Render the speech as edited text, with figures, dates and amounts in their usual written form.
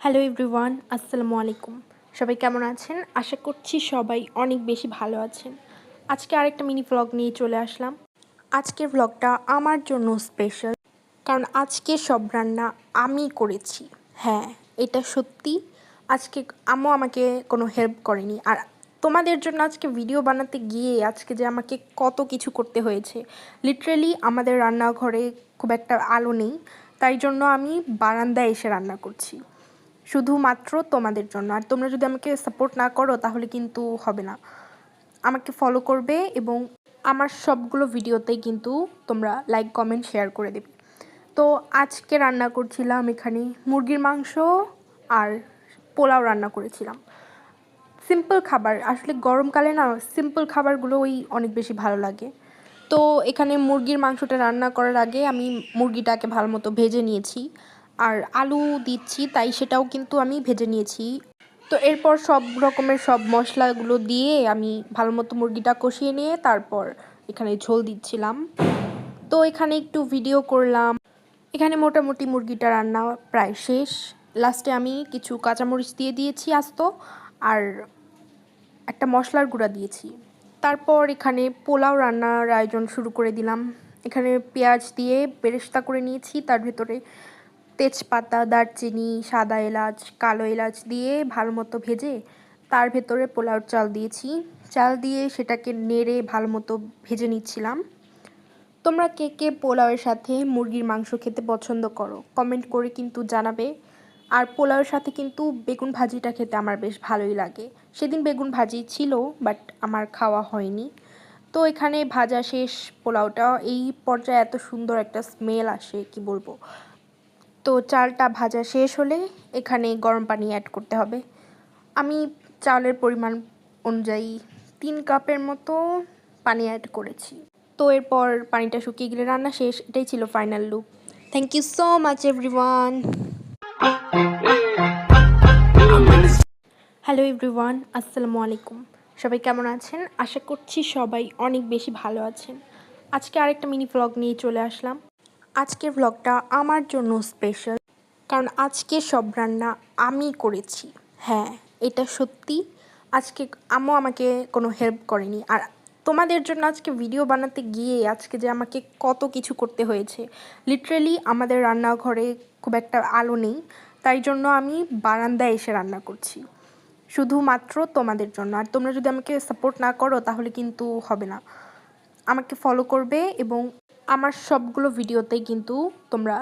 Hello everyone, আসসালামু আলাইকুম। সবাই কেমন আছেন? আশা করছি সবাই অনেক বেশি ভালো আছেন। আজকে আরেকটা মিনি ভ্লগ নিয়ে চলে আসলাম। আজকের ভ্লগটা আমার জন্য স্পেশাল, কারণ আজকে সব রান্না আমি করেছি। হ্যাঁ, এটা সত্যি। আজকে আম্মু আমাকে কোনো হেল্প করেনি। আর তোমাদের জন্য আজকে ভিডিও বানাতে গিয়ে আজকে যে আমাকে কত কিছু করতে হয়েছে। লিটারেলি আমাদের রান্নাঘরে খুব একটা আলো নেই, তাই জন্য আমি বারান্দায় এসে রান্না করছি শুধুমাত্র তোমাদের জন্য। আর তোমরা যদি আমাকে সাপোর্ট না করো তাহলে কিন্তু হবে না। আমাকে ফলো করবে এবং আমার সবগুলো ভিডিওতেই কিন্তু তোমরা লাইক, কমেন্ট, শেয়ার করে দেবে। তো আজকে রান্না করছিলাম এখানে মুরগির মাংস আর পোলাও রান্না করেছিলাম। সিম্পল খাবার, আসলে গরমকালে না সিম্পল খাবারগুলোই অনেক বেশি ভালো লাগে। তো এখানে মুরগির মাংসটা রান্না করার আগে আমি মুরগিটাকে ভালো মতো ভেজে নিয়েছি, আর আলু দিচ্ছি তাই সেটাও কিন্তু আমি ভেজে নিয়েছি। তো এরপর সব রকমের সব মশলাগুলো দিয়ে আমি ভালো মতো মুরগিটা কষিয়ে নিয়ে তারপর এখানে ঝোল দিচ্ছিলাম। তো এখানে একটু ভিডিও করলাম। এখানে মোটামুটি মুরগিটা রান্না প্রায় শেষ। লাস্টে আমি কিছু কাঁচামরিচ দিয়ে দিয়েছি আস্ত, আর একটা মশলার গুঁড়া দিয়েছি। তারপর এখানে পোলাও রান্নার আয়োজন শুরু করে দিলাম। এখানে পেঁয়াজ দিয়ে বেরেস্তা করে নিয়েছি, তার ভেতরে তেজপাতা, দারচিনি, সাদা এলাচ, কালো এলাচ দিয়ে ভালো মতো ভেজে তার ভেতরে পোলাওর চাল দিয়েছি। চাল দিয়ে সেটাকে নেড়ে ভালো মতো ভেজে নিচ্ছিলাম। তোমরা কে কে পোলাওয়ের সাথে মুরগির মাংস খেতে পছন্দ করো কমেন্ট করে কিন্তু জানাবে। আর পোলাওয়ের সাথে কিন্তু বেগুন ভাজিটা খেতে আমার বেশ ভালোই লাগে। সেদিন বেগুন ভাজি ছিল, বাট আমার খাওয়া হয়নি। তো এখানে ভাজা শেষ পোলাওটা, এই পর্যায়ে এত সুন্দর একটা স্মেল আসে কি বলবো। তো চালটা ভাজা শেষ হলে এখানে গরম পানি অ্যাড করতে হবে। আমি চালের পরিমাণ অনুযায়ী 3 কাপের মতো পানি অ্যাড করেছি। তো এরপর পানিটা শুকিয়ে গেলে রান্না শেষ। এটাই ছিল final look. Thank you so much everyone. Hello everyone, আসসালামু আলাইকুম। সবাই কেমন আছেন? আশা করছি সবাই অনেক বেশি ভালো আছেন। আজকে আরেকটা মিনি ভ্লগ নিয়ে চলে আসলাম। আজকের ভ্লগটা আমার জন্য স্পেশাল, কারণ আজকে সব রান্না আমি করেছি। হ্যাঁ, এটা সত্যি। আজকে আম্মু আমাকে কোনো হেল্প করেনি। আর তোমাদের জন্য আজকে ভিডিও বানাতে গিয়ে আজকে যে আমাকে কত কিছু করতে হয়েছে। লিটারেলি আমাদের রান্নাঘরে খুব একটা আলো নেই, তাই জন্য আমি বারান্দায় এসে রান্না করছি শুধুমাত্র তোমাদের জন্য। আর তোমরা যদি আমাকে সাপোর্ট না করো তাহলে কিন্তু হবে না। আমাকে ফলো করবে এবং আমার সবগুলো ভিডিওতেই কিন্তু তোমরা